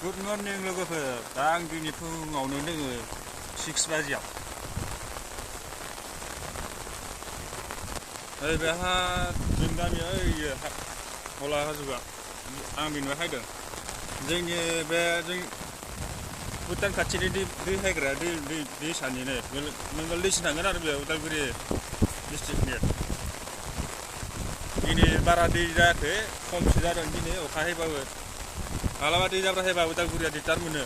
Good morning लोगोफोर दा आं दिनै फुङावनो दोङो 6 बाजियाव बेहा जों गामिया ओइ हला हाजोआ आं बेनिफ्राय हायदों जोंनि बे जों भुटान खाथिनि दै हायग्रा दैसानिनो बेंगल दैसिम थांगोन आरो बे उदालगुरि डिस्ट्रिक्टनि दिनै बारा दै जायाखै खमसो जादों दिनै अखा हायोबाबो मालाबा दै जाब्रा हायोबा उदालगुरिया दिगदार मोनो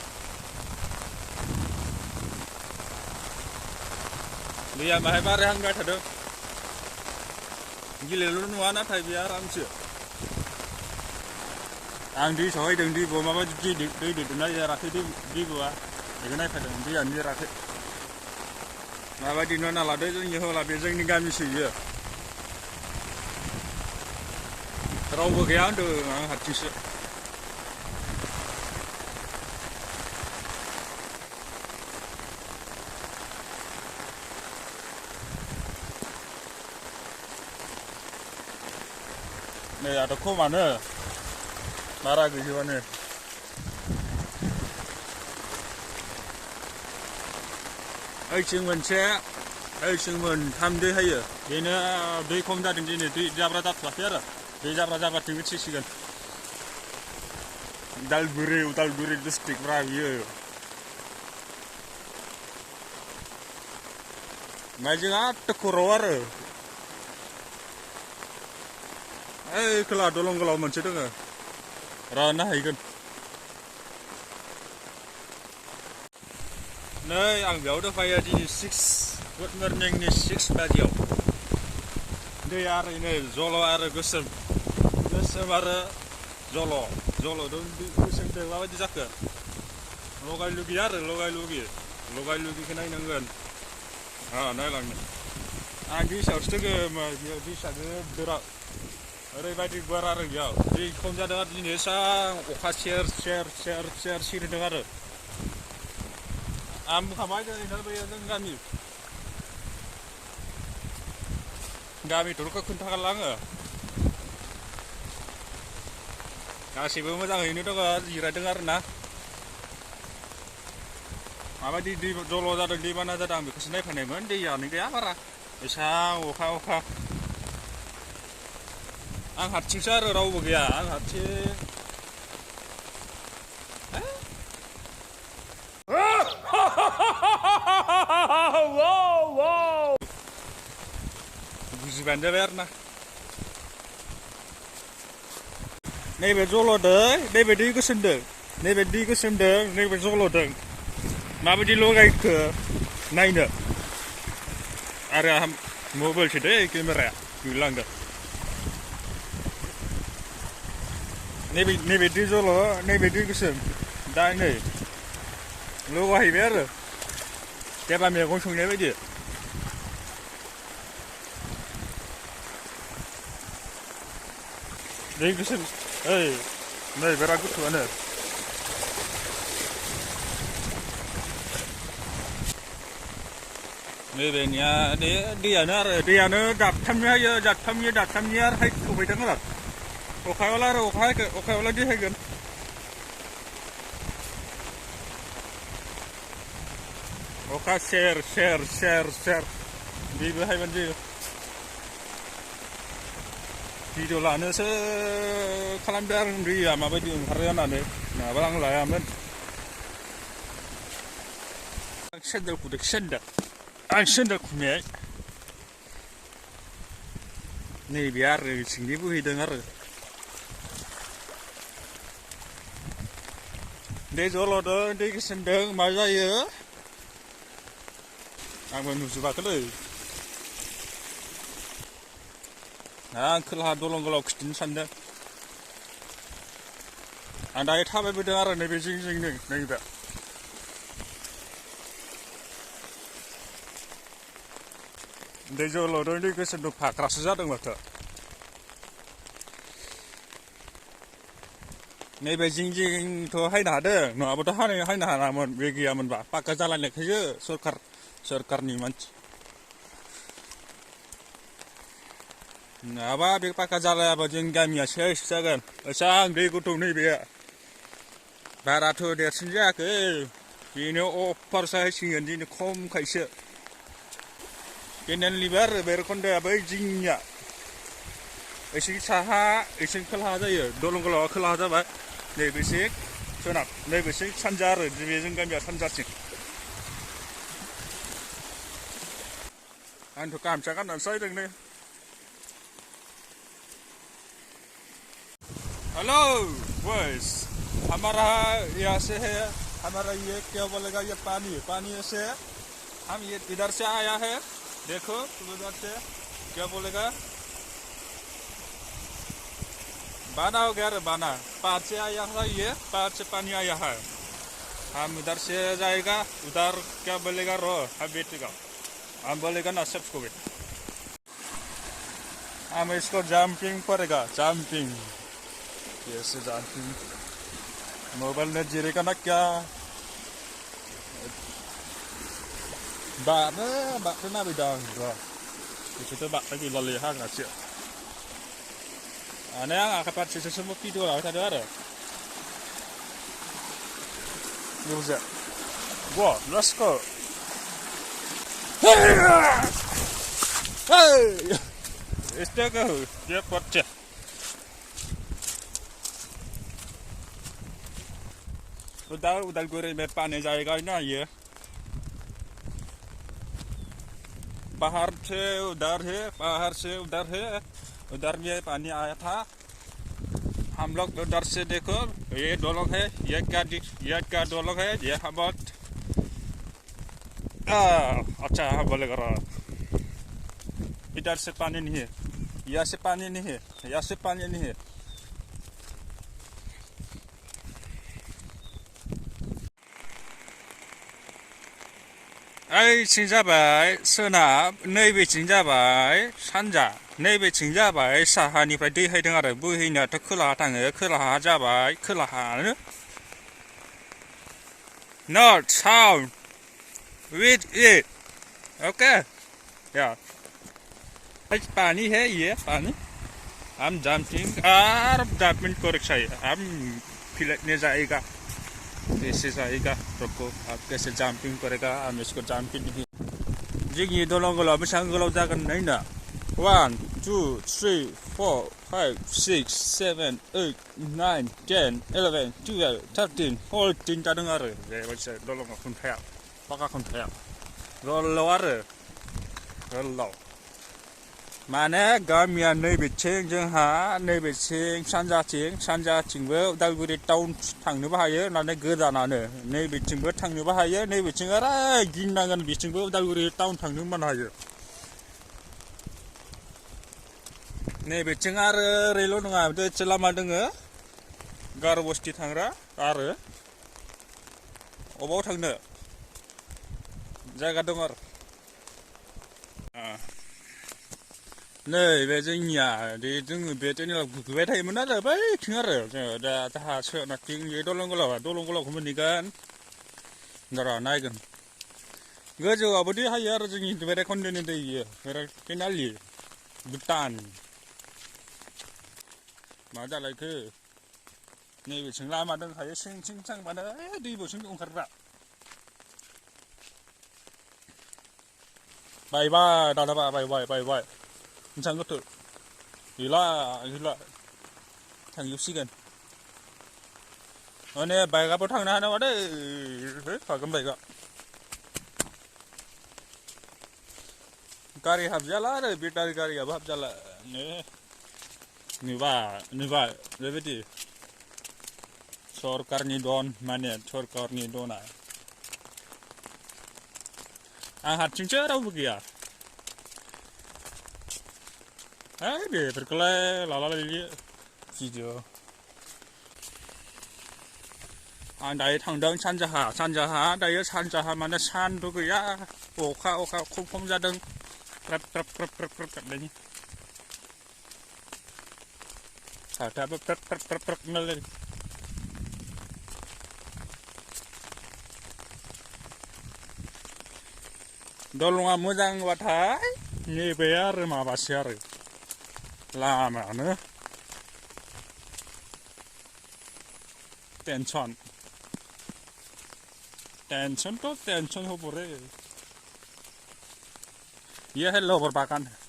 दैया माहाय बारायहांबाय थादों गिलेल' नङा नाथाय बे आरामसो आं दै सावहैदों दैबो माबायदि दै देरदोंना देराखै दैबोआ बेखौ नायफैदों दैयानो देराखै माबायदि नायना लादो जोंनि हला बे जोंनि गामिसो बियो रावबो गैया होनदों आं हारसिंसो नै दाथ' खमानो बारा गैजोबानो ओइथिं मोनथाम दै हायो बेनो दै खम जादों दिनै दै जाब्रा जाथ'वाखै आरो दै जाब्रा जाबाथाय मिथिसिगोन उदालगुरि डिस्ट्रिक्टफ्रा बियो ओमफ्राय जोंहा खर'आव आरो ओइ खोला दलं गोलाव मोनसे दोङो राननो हायगोन नै आं बेयाव दंफायो दिनै 6 मर्निंनि 6 बाजियाव दैया ओरैनो जल' आरो गोसोम आरो जल' गोसोमजों माबायदि जाखो लगाय लुगि लगाय-लुगिखौ नायनांगोन नायलांनो आं दैसायावसो दोङो दैसा गिदिरा ओरैबायदि गुवार आरो बेयाव दै खम जादों आरो दिनै एसां अखा सेर सिरिदों आरो आं बुंखाबाय जों गामि दरखौ खोन्थागोन आङो गासैबो मोजाङैनो दङ जिरायदों आरो ना माबायदि दै जल' जादों दैबाना जादों आं बेखौसो नायफैनायमोन दैयानो गैया बारा एसां अखा आं हारसिंसो आरो रावबो गैया आं हारसिं बुजिबानो जाबाय आरो ना नैबे जल'दों नैबे दै गोसोमदों नैबे जल'दों माबायदि लगायखो नायनो आरो आंहा मबाइलसो दै केमेराया गैलांदों नैबे दै जल' नैबे दै गोसोम दा नै लगायहैबाय आरो जेब्ला मैगं संनाय बायदि दै गोसोम ओइ नै बिराद गोथौआनो नैबेनिया दैयानो दाबथामनि हायो दाबथामनि आरो हायथ'बाय दं आरो अखायावला दै हायगोन अखा सेर दैबो हायबानो जायो भिडिअ लानोसो खालामदों आं दैया माबायदि ओंखारो होननानै नङाबा आं लायामोन सेन्देल खुनाय नैबे आरो सिंनि बोहैदों आरो दै जल'दों दै गोसोमदों मा जायो आंबो नुजोबाखैलै आं खोलाहा दलं गोलाव खिथिनो सानदों आं दायो थाबायबोदों आरो नैबे जिंनो नैबे दै जल'दों दै गोसोमदों फाख्रासो जादों माथो नैबे जिंथ' हायनो हादों नङाबाथ' हायनो हानामोन बे गैयामोनबा पाक्का जालायनायखायसो सरकारनि मानसि नङाबा बे पाक्का जालायाबा जों गामिया सेस जागोन एसां दै गोथौ नैबे बाराथ' देरसिन जायाखै बेनो अफार जाहैसिगोन दिनै खमखायसो केनेल लिभार बेरखन्दाया बै जिंनिया एसे साहा एसे खोलाहा जायो दलंगलावा खोलाहा जाबाय नैबेसे सोनाब नैबेसे सानजा आरो बेजों गामिया सानजाथिं आंथ' गामसा गाननानैसो फैदों नै हेलो बॉयज हमारा यहाँ से है हमारा ये क्या बोलेगा ये पानी से हम ये इधर से आया है देखो तुम इधर से क्या बोलेगा बाना हो गया रे बाना पहाड़ से आया है ये पहाड़ से पानी आया है हम इधर से जाएगा उधर क्या बोलेगा रो हम बेटेगा हम बोलेगा ना सबको भी हम इसको जंपिंग करेगा जंपिंग ऐसे जंपिंग मोबाइल ने जिरेगा ना क्या बात ना भी डांग रो itu bak lagi lali hang aja ane ang akapat sisa semua video lah tadi ada you bisa go let's go hey este ka dia pocah Udalguri में पानी जाएगा ना ये पहाड़ से उधर है पहाड़ से उधर है उधर में पानी आया था हम लोग उधर से देखो ये दो लोग है ये क्या दो लोग है ये बहुत अच्छा है बोलेगा इधर से पानी नहीं है यहाँ से पानी नहीं है यहाँ से पानी नहीं है ओइथिं जाबाय सोनाब नैबेथिं जाबाय सानजा नैबेथिं जाबाय साहानिफ्राय दै हायदों आरो बोहैनायाथ' खोलाहा थाङो खोलाहा जाबाय खोलाहानो north south with it okay या पानी है ये पानी हम जंपिंग और जंपिंग करेक्ट हम फिलने जाएगा कैसे जाएगा रुको आप कैसे जंपिंग करेगा हम इसको जंपिंग नहीं जोंनि दलंगलाव बेसेबां गोलाव जागोन नायना 1 2 3 4 5 6 7 8 9 10 11 12 13 14 जादों आरो बेबायदि दलंगाव खुन्थाया पाका खुन्थाया गोलाव आरो गोलाव माने गामिया नैबेथिं जोंहा नैबेथिं सानजाथिंबो उदालगुरि टाउन थांनोबो हायो नाथाय गोजानानो नैबेथिंबो थांनोबो हायो नैबेथिं आरो गिनांगोन बिथिंबो उदालगुरि टाउन थांनो मोन हायो नैबेथिं आरो ओरैल' नङा मोनसे लामा दोङो गार' बस्ति थांग्रा आरो अबाव थांनो जायगा दं आरो नै बे जोंनिया जोङो बे जेनेबा गुगुबाय थायोमोन आरो बैथिं आरो जोङो दा जाहा सोनाबथिं बे दलंगलावखौ मोनहैगोन र' नायगोन गोजौआवबो दै हायो आरो जोंनि बेरायखन्दानि दै इयो केनालि भुटान मा जालायखो नैबेथिं लामा दंखायो सिं थांबानो दैबोथिं ओंखारग्रा बायबाय दादाबा बायबाय बेसेबां गोथौ गैला थांजोबसिगोन माने बाइकआबो थांनो हानाय नङा दै फागोन बाइकआ गारि हाबजाला आरो बेटारि गारियाबो हाबजाला नुबाय बेबायदि सरकारनि दन माने सरकारनि दना आं हारसिंसो रावबो गैया बेफोरखौलाय लालालै भिडिअ आं दायो थांदों सानजाहा दायो सानजाहा माने सानबो गैया अखा खम जादों ख्राब गाबनायनि साथाबो ख्राब नालाय दलङा मोजांबाथाय नैबे आरो माबासो आरो लामायानो tension Tension to tension ho pore. Ye hello berpakan.